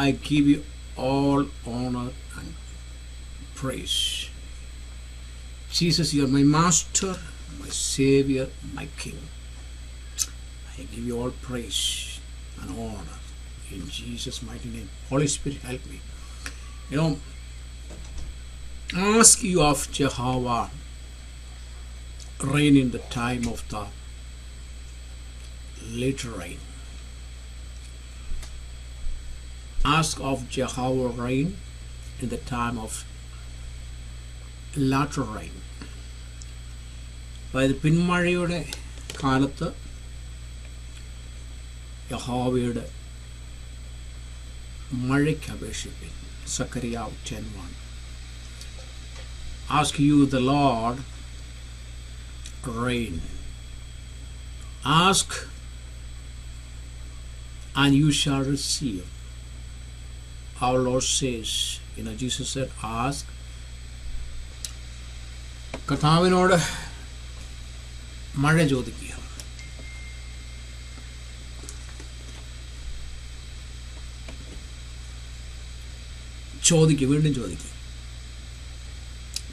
I give you all honor and praise. Jesus, you are my master, my savior, my king. I give you all praise and honor in Jesus' mighty name. Holy Spirit, help me. Ask you of Jehovah rain in the time of the later rain. Ask of Jehovah rain in the time of latter rain. അതായത് പിന്മഴയുടെ കാലത്ത് യഹോവയുടെ മഴയ്ക്ക് അപേക്ഷിപ്പിൻ. സക്കറിയാവ് 10:1. Ask you the Lord rain. Ask and you shall receive. Our Lord says, Jesus said, ask. കർത്താവിനോട് മഴ ചോദിക്കുക. ചോദിക്കുക, വീണ്ടും ചോദിക്കുക.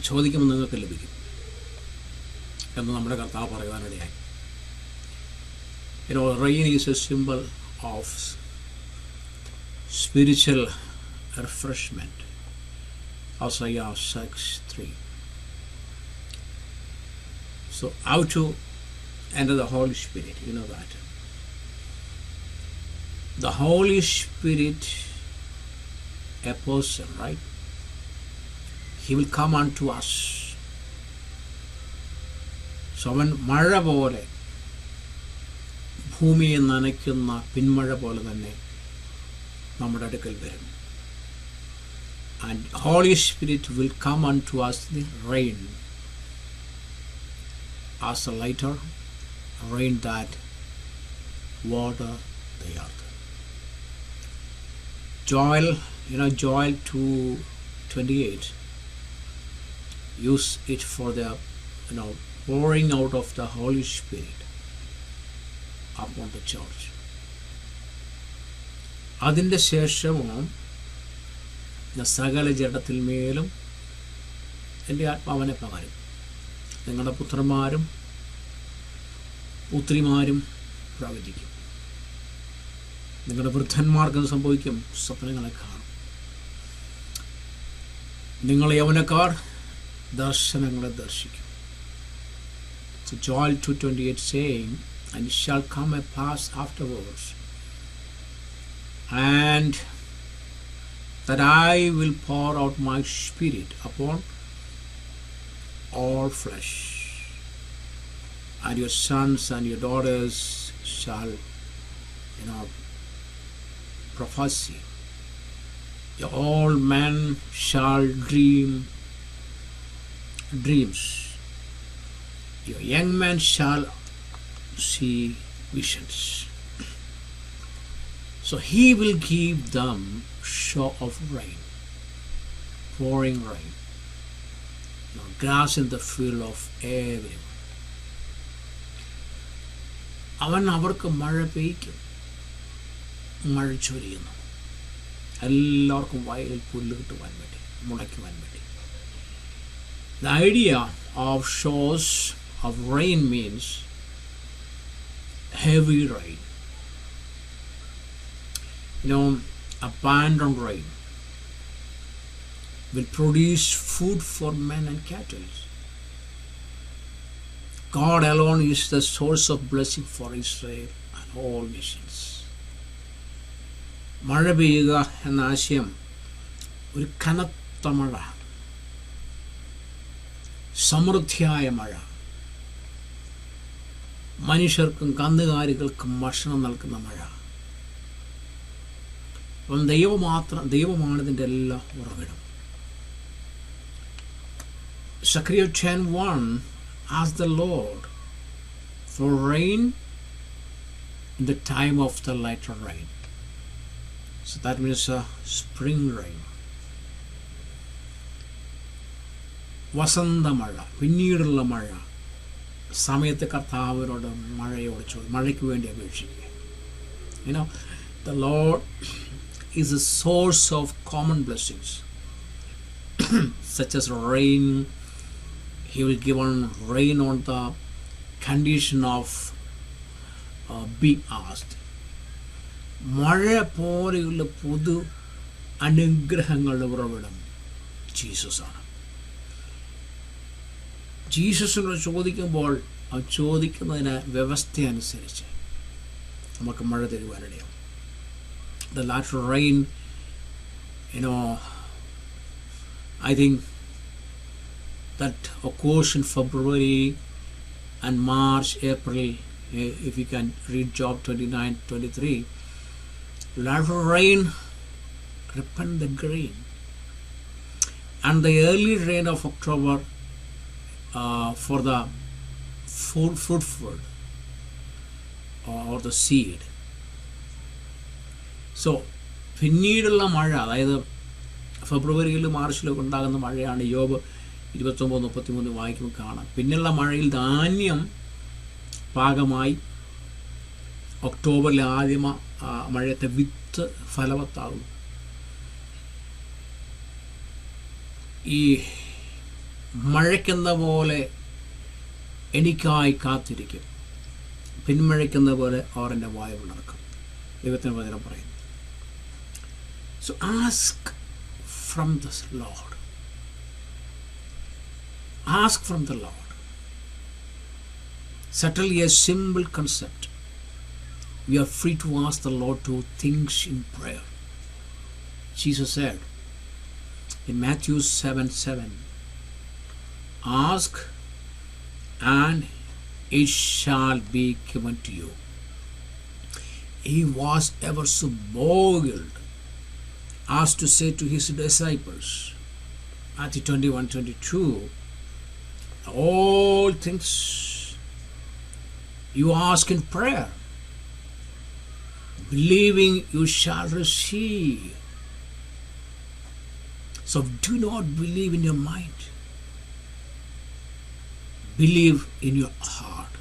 ചോദിക്കുമ്പോൾ നിങ്ങൾക്ക് ലഭിക്കും എന്ന് നമ്മുടെ കർത്താവ് പറയുവാനിടയായി. Rain is a symbol of spiritual refreshment. Isaiah 6:3. So how to enter the Holy Spirit? You know that. The Holy Spirit, a person, right? He will come unto us. So when മഴ പോലെ ഭൂമിയെ നനയ്ക്കുന്ന പിന്മഴ പോലെ തന്നെ നമ്മുടെ അടുക്കൽ വരും. And Holy Spirit will come unto us the rain as a lighter rain that water the earth. Joel 2:28 use it for the pouring out of the Holy Spirit upon the church. അതിൻ്റെ ശേഷവും സകല ജഡത്തിൽ മേലും എൻ്റെ ആത്മാവിനെ പകരും. നിങ്ങളുടെ പുത്രന്മാരും പുത്രിമാരും പ്രവചിക്കും. നിങ്ങളുടെ വൃദ്ധന്മാർക്ക് സംഭവിക്കും, സ്വപ്നങ്ങളെ കാണും. നിങ്ങൾ യൗവനക്കാർ ദർശനങ്ങളെ ദർശിക്കും. So Joel 2:28 saying, and it shall come a pass afterwards, and that I will pour out my spirit upon all flesh, and your sons and your daughters shall prophesy. Your old men shall dream dreams. Your young men shall see visions. So he will give them show of rain, pouring rain, grass in the field of everyone. അവൻ അവർക്ക് മഴ പെയ്യ്ക്കും, മഴ ചൊരിയുന്നു. എല്ലാവർക്കും വയലിൽ പുല്ല് കിട്ടുവാൻ വേണ്ടി, മുളയ്ക്കുവാൻ വേണ്ടി. The idea of showers of rain means heavy rain. Abundant rain will produce food for men and cattle. God alone is the source of blessing for Israel and all nations. മഴ പെയ്യുക എന്ന ആശയം ഒരു കനത്ത മഴ, സമൃദ്ധിയായ മഴ, മനുഷ്യർക്കും കന്നുകാലികൾക്കും ഭക്ഷണം നൽകുന്ന മഴ. അപ്പം ദൈവമാണ് ഇതിൻ്റെ എല്ലാ ഉറവിടം. Zechariah 10:1 ask the Lord for rain in the time of the latter rain. So that means spring rain. വസന്തമഴ, പിന്നീടുള്ള മഴ. സമയത്ത് കർത്താവിനോട് മഴയ്ക്ക് വേണ്ടി അപേക്ഷിക്കുക. The Lord is a source of common blessings, such as rain. He will give on rain on the condition of being asked. മഴ പോലെയുള്ള പൊതു അനുഗ്രഹങ്ങളുടെ ഉറവിടം ജീസസാണ്. ജീസസിനോട് ചോദിക്കുമ്പോൾ ആ ചോദിക്കുന്നതിന് വ്യവസ്ഥയനുസരിച്ച് നമുക്ക് മഴ തരുവാനിടയാവും. The latter rain, I think that occurs in February and March, April. If you can read Job 29:23, latter rain repent the grain, and the early rain of October for the fruitful or the seed. So പിന്നീടുള്ള മഴ, അതായത് ഫെബ്രുവരിയിലും മാർച്ചിലൊക്കെ ഉണ്ടാകുന്ന മഴയാണ് യോബ് 29:33 വായിക്കുമ്പോൾ കാണാം. പിന്നെയുള്ള മഴയിൽ ധാന്യം പാകമായി ഒക്ടോബറിലെ ആദ്യ മഴയത്തെ വിത്ത് ഫലവത്താകും. ഈ മഴയ്ക്കെന്ന പോലെ എനിക്കായി കാത്തിരിക്കും, പിന്മഴയ്ക്കുന്ന പോലെ അവർ എൻ്റെ വായ ഉണർക്കും. ദൈവത്തിന് വചനം പറയുന്നു. So ask from the Lord. Ask from the Lord. Certainly a simple concept. We are free to ask the Lord to things in prayer. Jesus said in Matthew 7:7, ask and it shall be given to you. He was ever so bold as to say to his disciples, Matthew 21:22, all things you ask in prayer, believing you shall receive. So do not believe in your mind, believe in your heart.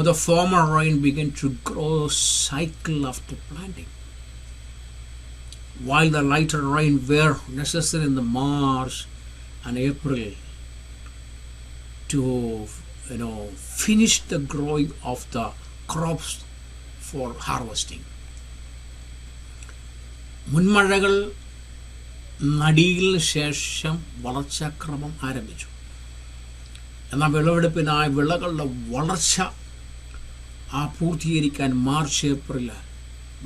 The former rain began to grow cycle after planting, while the lighter rain were necessary in the March and April to finish the growing of the crops for harvesting. മുൻമഴകൾ നടിയിലിന് ശേഷം വളർച്ചാക്രമം ആരംഭിച്ചു. എന്നാൽ വിളവെടുപ്പിനായി വിളകളുടെ വളർച്ച പൂർത്തീകരിക്കാൻ March April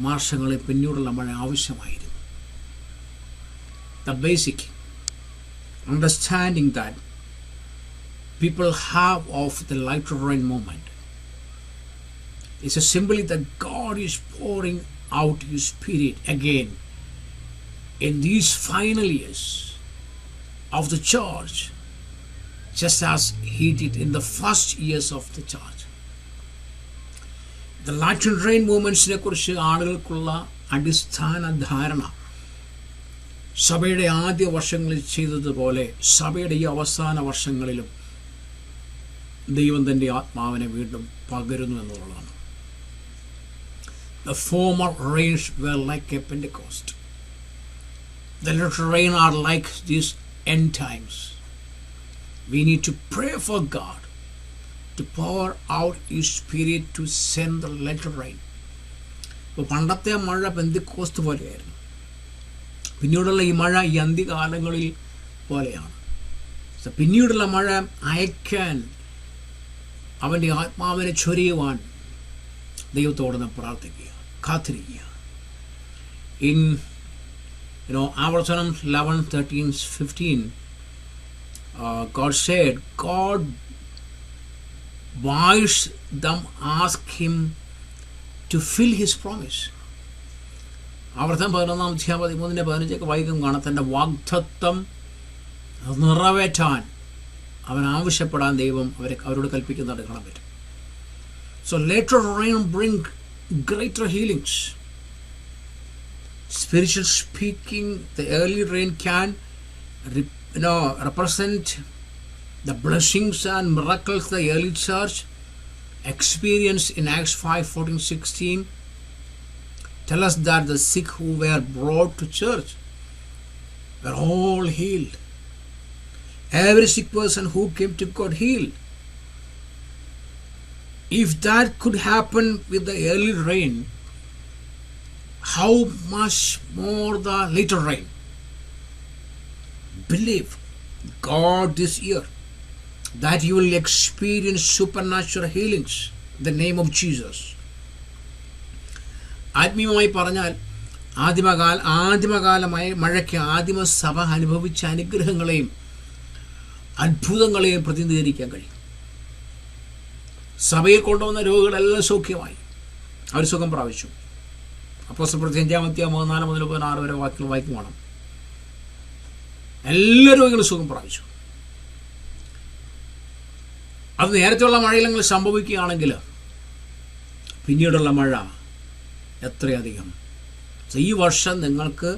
മാസങ്ങളിൽ പിന്നീടുള്ള മഴ ആവശ്യമായിരുന്നു. The basic understanding that people have of the lighter rain movement is simply that God is pouring out His Spirit again in these final years of the church, just as He did in the first years of the church. The lighter rain movements-നെ കുറിച്ച് ആളുകൾക്കുള്ള അടിസ്ഥാന ധാരണ സഭയുടെ ആദ്യ വർഷങ്ങളിൽ ചെയ്തതുപോലെ സഭയുടെ ഈ അവസാന വർഷങ്ങളിലും ദൈവം തൻ്റെ ആത്മാവിനെ വീണ്ടും പകരുന്നു എന്നുള്ളതാണ്. The former rains were like a Pentecost. The latter rain are like these end times. We need to pray for God to pour out His Spirit to send the latter rain. ഇപ്പോൾ പണ്ടത്തെ മഴ പെന്തിക്കോസ്ത് പോലെയായിരുന്നു. പിന്നീടുള്ള ഈ മഴ ഈ അന്ത്യകാലങ്ങളിൽ പോലെയാണ്. പിന്നീടുള്ള മഴ അയക്കാൻ അവൻ്റെ ആത്മാവിനെ ചൊരിയുവാൻ ദൈവത്തോട് നാം പ്രാർത്ഥിക്കുക, കാത്തിരിക്കുക. ഇൻ ആവർത്തനം 11:13-15 God said, God bids them ask Him to fill His promise. ആവർത്തനം 11:13-15 വായിക്കും കാണാം. തൻ്റെ വാഗ്ദത്തം നിറവേറ്റാൻ അവൻ ആവശ്യപ്പെടാൻ ദൈവം അവരോട് കൽപ്പിക്കുന്നതായിട്ട് കാണാൻ പറ്റും. So later rain bring greater healings. Spiritual speaking, the early rain can represent the blessings and miracles the early church experienced in Acts 5:14-16. tell us that the sick who were brought to church were all healed. Every sick person who came to God healed. If that could happen with the early rain, how much more the later rain? Believe God this year that you will experience supernatural healings in the name of Jesus. ആത്മീയമായി പറഞ്ഞാൽ ആദിമകാലമായ മഴയ്ക്ക് ആദിമസഭ അനുഭവിച്ച അനുഗ്രഹങ്ങളെയും അത്ഭുതങ്ങളെയും പ്രതിനിധീകരിക്കാൻ കഴിയും. സഭയിൽ കൊണ്ടുവന്ന രോഗികളെല്ലാം സൗഖ്യമായി, അവർ സുഖം പ്രാപിച്ചു. അപ്പോസ്തലപ്രവൃത്തി 5-4 മുതൽ 16 വരെ വാക്യങ്ങൾ വായിക്കുവാണ്. എല്ലാ രോഗികളും സുഖം പ്രാപിച്ചു. അത് നേരത്തെയുള്ള മഴയിലെങ്കിലും സംഭവിക്കുകയാണെങ്കിൽ പിന്നീടുള്ള മഴ എത്രയധികം. ഈ വർഷം നിങ്ങൾക്ക്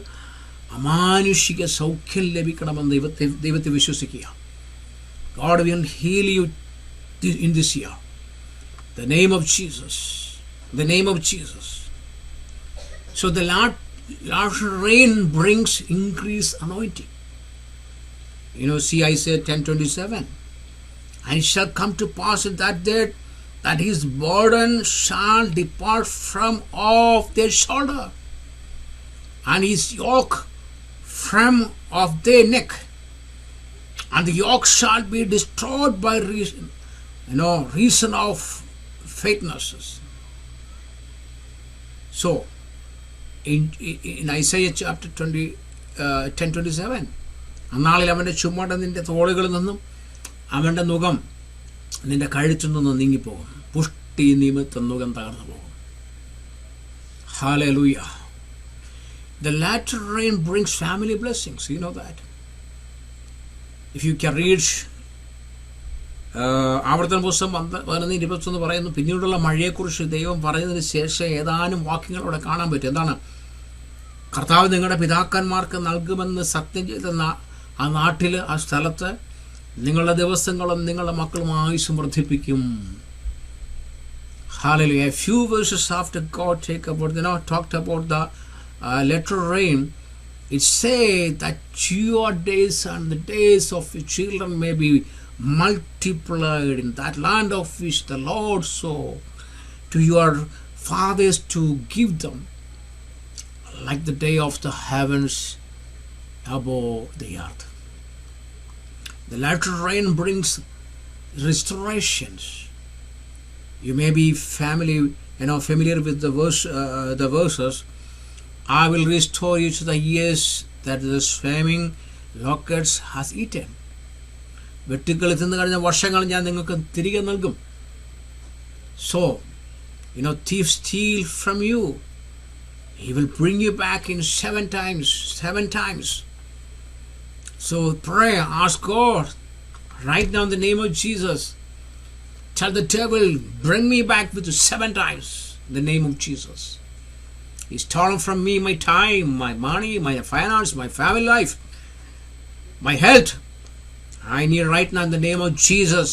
അമാനുഷിക സൗഖ്യം ലഭിക്കണമെന്ന് ദൈവത്തെ വിശ്വസിക്കുക. God will heal you in this year. The name of Jesus. The name of Jesus. So the latter rain brings increased anointing. See Isaiah 10:27. And it shall come to pass in that day that his burden shall depart from off their shoulder, and his yoke from off their neck, and the yoke shall be destroyed by reason of faintnesses. So in Isaiah chapter 10:27, അന്നാളിൽ അവൻ്റെ ചുമട് നിന്റെ തോളുകളിൽ നിന്നും അവൻ്റെ നുകം നിന്റെ കഴുത്തിൽ നിന്നും നീങ്ങിപ്പോകും, പുഷ്ടി നിമിത്തം നുകം തകർന്നു പോകും. Hallelujah. The latter rain brings family blessings. You know that. If you can read ആവർത്തന പുസ്തകം 11:21 പറയുന്നു, പിന്നീടുള്ള മഴയെക്കുറിച്ച് ദൈവം പറയുന്നതിന് ശേഷം ഏതാനും വാക്യങ്ങളോടെ കാണാൻ പറ്റും. എന്താണ്? കർത്താവ് നിങ്ങളുടെ പിതാക്കന്മാർക്ക് നൽകുമെന്ന് സത്യം ചെയ്ത ആ നാട്ടിൽ, ആ സ്ഥലത്ത് നിങ്ങളുടെ ദിവസങ്ങളും നിങ്ങളുടെ മക്കളും ആയുസ്സ് വർദ്ധിപ്പിക്കും. Hallelujah. A few verses after God talked about the latter rain, it said that your days and the days of your children may be multiplied in that land of which the Lord swore to your fathers to give them, like the day of the heavens above the earth. The latter rain brings restorations. You may be familiar with the verses. I will restore you to the years that the swarming locusts has eaten. വെട്ടുക്കിളി തിന്നു കഴിഞ്ഞ വർഷങ്ങൾ ഞാൻ നിങ്ങൾക്ക് തിരികെ നൽകും. So, thieves steal from you. He will bring you back in 7 times. So pray, ask God right now in the name of Jesus. Tell the devil, bring me back with 7 times in the name of Jesus. He's stolen from me my time, my money, my finance, my family life, my health. I need right now in the name of Jesus.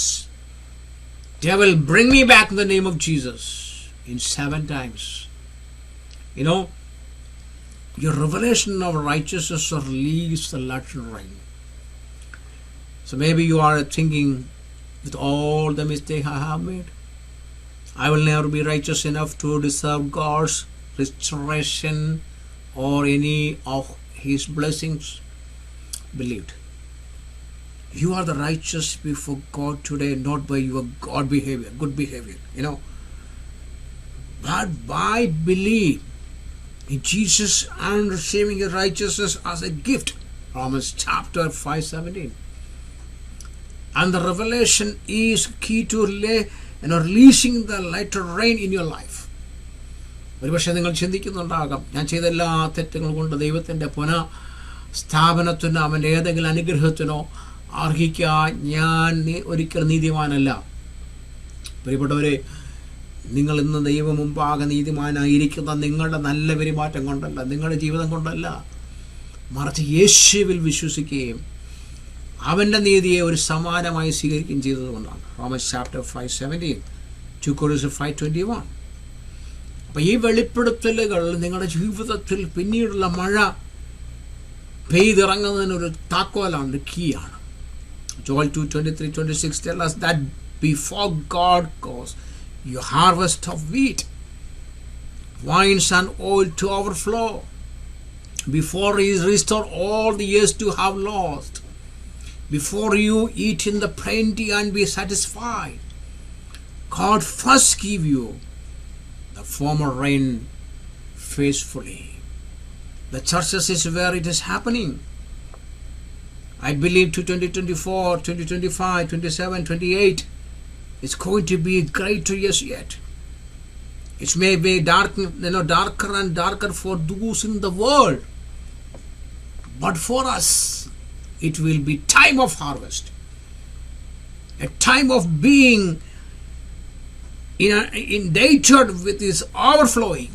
Devil, bring me back in the name of Jesus in 7 times. Your revelation of righteousness relieves the latter rain. So maybe you are thinking, with all the mistakes I have made, I will never be righteous enough to deserve God's restoration or any of His blessings. Believed. You are the righteous before God today, not by your good behavior. But by belief in Jesus and receiving His righteousness as a gift. Romans chapter 5:17. And the revelation is key to releasing the latter rain in your life. ഒരുപക്ഷെ നിങ്ങൾ ചിന്തിക്കുന്നുണ്ടാകാം, ഞാൻ ചെയ്ത എല്ലാ തെറ്റുകൾ കൊണ്ട് ദൈവത്തിൻ്റെ പുനഃസ്ഥാപനത്തിനോ അവൻ്റെ ഏതെങ്കിലും അനുഗ്രഹത്തിനോ അർഹിക്കാൻ ഞാൻ ഒരിക്കൽ നീതിമാനല്ല. പ്രിയപ്പെട്ടവരെ, നിങ്ങൾ ഇന്ന് ദൈവം മുമ്പാകെ നീതിമാനായിരിക്കുന്ന നിങ്ങളുടെ നല്ല പെരുമാറ്റം കൊണ്ടല്ല, നിങ്ങളുടെ ജീവിതം കൊണ്ടല്ല, മറിച്ച് യേശുവിൽ വിശ്വസിക്കുകയും അവൻ്റെ നീതിയെ ഒരു സമാനമായി സ്വീകരിക്കുകയും ചെയ്തതുകൊണ്ടാണ്. Romans chapter 5:17, 2 Corinthians 5:21. അപ്പം ഈ വെളിപ്പെടുത്തലുകൾ നിങ്ങളുടെ ജീവിതത്തിൽ പിന്നീടുള്ള മഴ പെയ്തിറങ്ങുന്നതിനൊരു താക്കോലാണ്, കീയാണ്. Joel 2:23-26 tell us that before God cause your harvest of wheat, wines and oil to overflow, before He restore all the years you have lost, before you eat in the plenty and be satisfied, God first give you the former rain faithfully. The churches is where it is happening. I believe to 2024, 2025, 27, 28, it's going to be greater years yet. It may be darker and darker for those in the world, but for us, it will be time of harvest, a time of being inundated with this overflowing,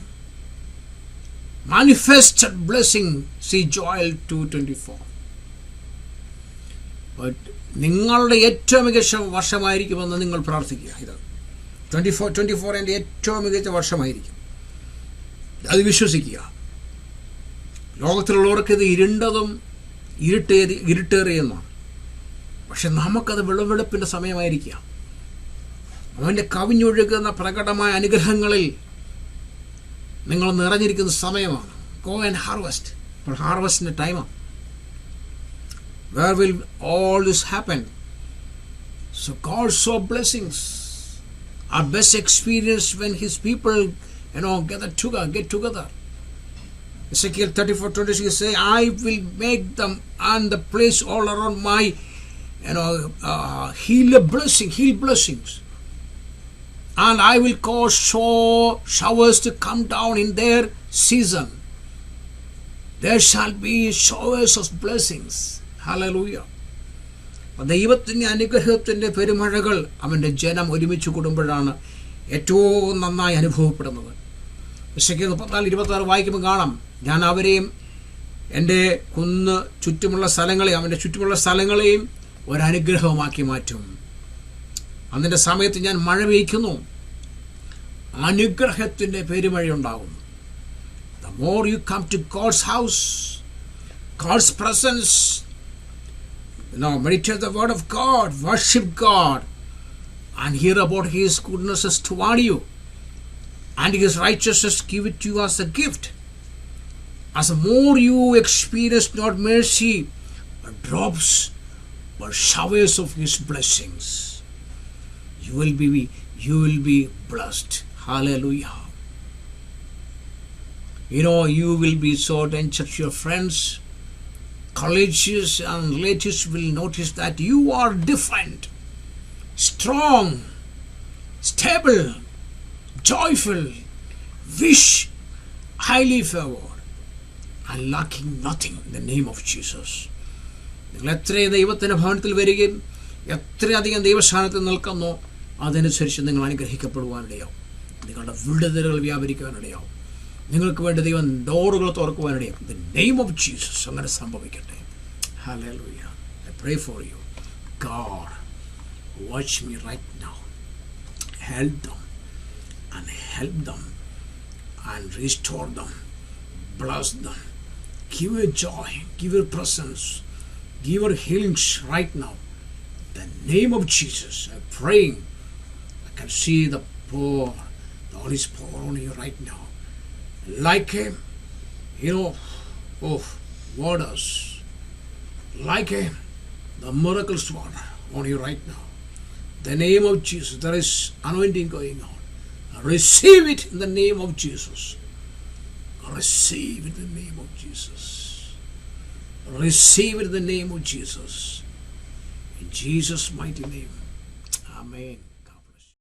manifested blessing. See Joel 2:24. നിങ്ങളുടെ ഏറ്റവും മികച്ച വർഷമായിരിക്കുമെന്ന് നിങ്ങൾ പ്രാർത്ഥിക്കുക. ഇത് 24 എൻ്റെ ഏറ്റവും മികച്ച വർഷമായിരിക്കും, അത് വിശ്വസിക്കുക. ലോകത്തിലുള്ളവർക്ക് ഇത് ഇരുണ്ടതും ഇരുട്ടേറിയെന്നാണ്. പക്ഷെ നമുക്കത് വിളവെടുപ്പിൻ്റെ സമയമായിരിക്കുക. അവൻ്റെ കവിഞ്ഞൊഴുകുന്ന പ്രകടമായ അനുഗ്രഹങ്ങളിൽ നിങ്ങൾ നിറഞ്ഞിരിക്കുന്ന സമയമാണ്. Go and harvest. ഇപ്പോൾ ഹാർവെസ്റ്റിൻ്റെ ടൈമാണ്. Where will all this happen? So God saw blessings. Our best experience when His people, get together. Ezekiel 34:26 say, I will make them and the place all around my, heal blessings. And I will cause showers to come down in their season. There shall be showers of blessings. Hallelujah. ദൈവത്തിൻ്റെ അനുഗ്രഹത്തിൻ്റെ പെരുമഴകൾ അവൻ്റെ ജനം ഒരുമിച്ച് കൂടുമ്പോഴാണ് ഏറ്റവും നന്നായി അനുഭവപ്പെടുന്നത്. Ezekiel 34:26 വായിക്കുമ്പോൾ കാണാം, ഞാൻ അവരെയും എൻ്റെ അവൻ്റെ ചുറ്റുമുള്ള സ്ഥലങ്ങളെയും ഒരനുഗ്രഹമാക്കി മാറ്റും. അതിൻ്റെ സമയത്ത് ഞാൻ മഴ പെയ്യ്ക്കുന്നു, അനുഗ്രഹത്തിൻ്റെ പെരുമഴയുണ്ടാകുന്നു. The more you come to God's house, God's presence, meditate the word of God, worship God, and hear about His goodnesses toward you and His righteousness, give it to you as a gift. As the more you experience not mercy but drops but showers of His blessings, you will be blessed. Hallelujah. You will be so attentive to your friends, colleagues and relatives will notice that you are different, strong, stable, joyful, highly favored, and lacking nothing in the name of Jesus. നിങ്ങൾ എത്ര ദൈവത്തിൻ്റെ ഭവനത്തിൽ വരികയും എത്രയധികം ദൈവസ്ഥാനത്തിൽ നിൽക്കുന്നോ അതനുസരിച്ച് നിങ്ങൾ അനുഗ്രഹിക്കപ്പെടുവാനിടയാവും. നിങ്ങളുടെ വിടുതലുകൾ വ്യാപരിക്കുവാനിടയാവും. നിങ്ങൾക്ക് വേണ്ടി ദൈവം ഡോറുകൾ തുറക്കുവാനിടയാവും. In the name of Jesus അങ്ങനെ സംഭവിക്കട്ടെ. Hallelujah. I pray for you. God, watch me right now. Help them and restore them. Bless them. Give your joy. Give your presence. Give your healings right now. In the name of Jesus, I'm praying. I can see the Holy Spirit on you right now. Like waters, like the miracles water on you right now. The name of Jesus, there is anointing going on. Receive it in the name of Jesus. Receive it in the name of Jesus. Receive it in the name of Jesus. In Jesus' mighty name. Amen.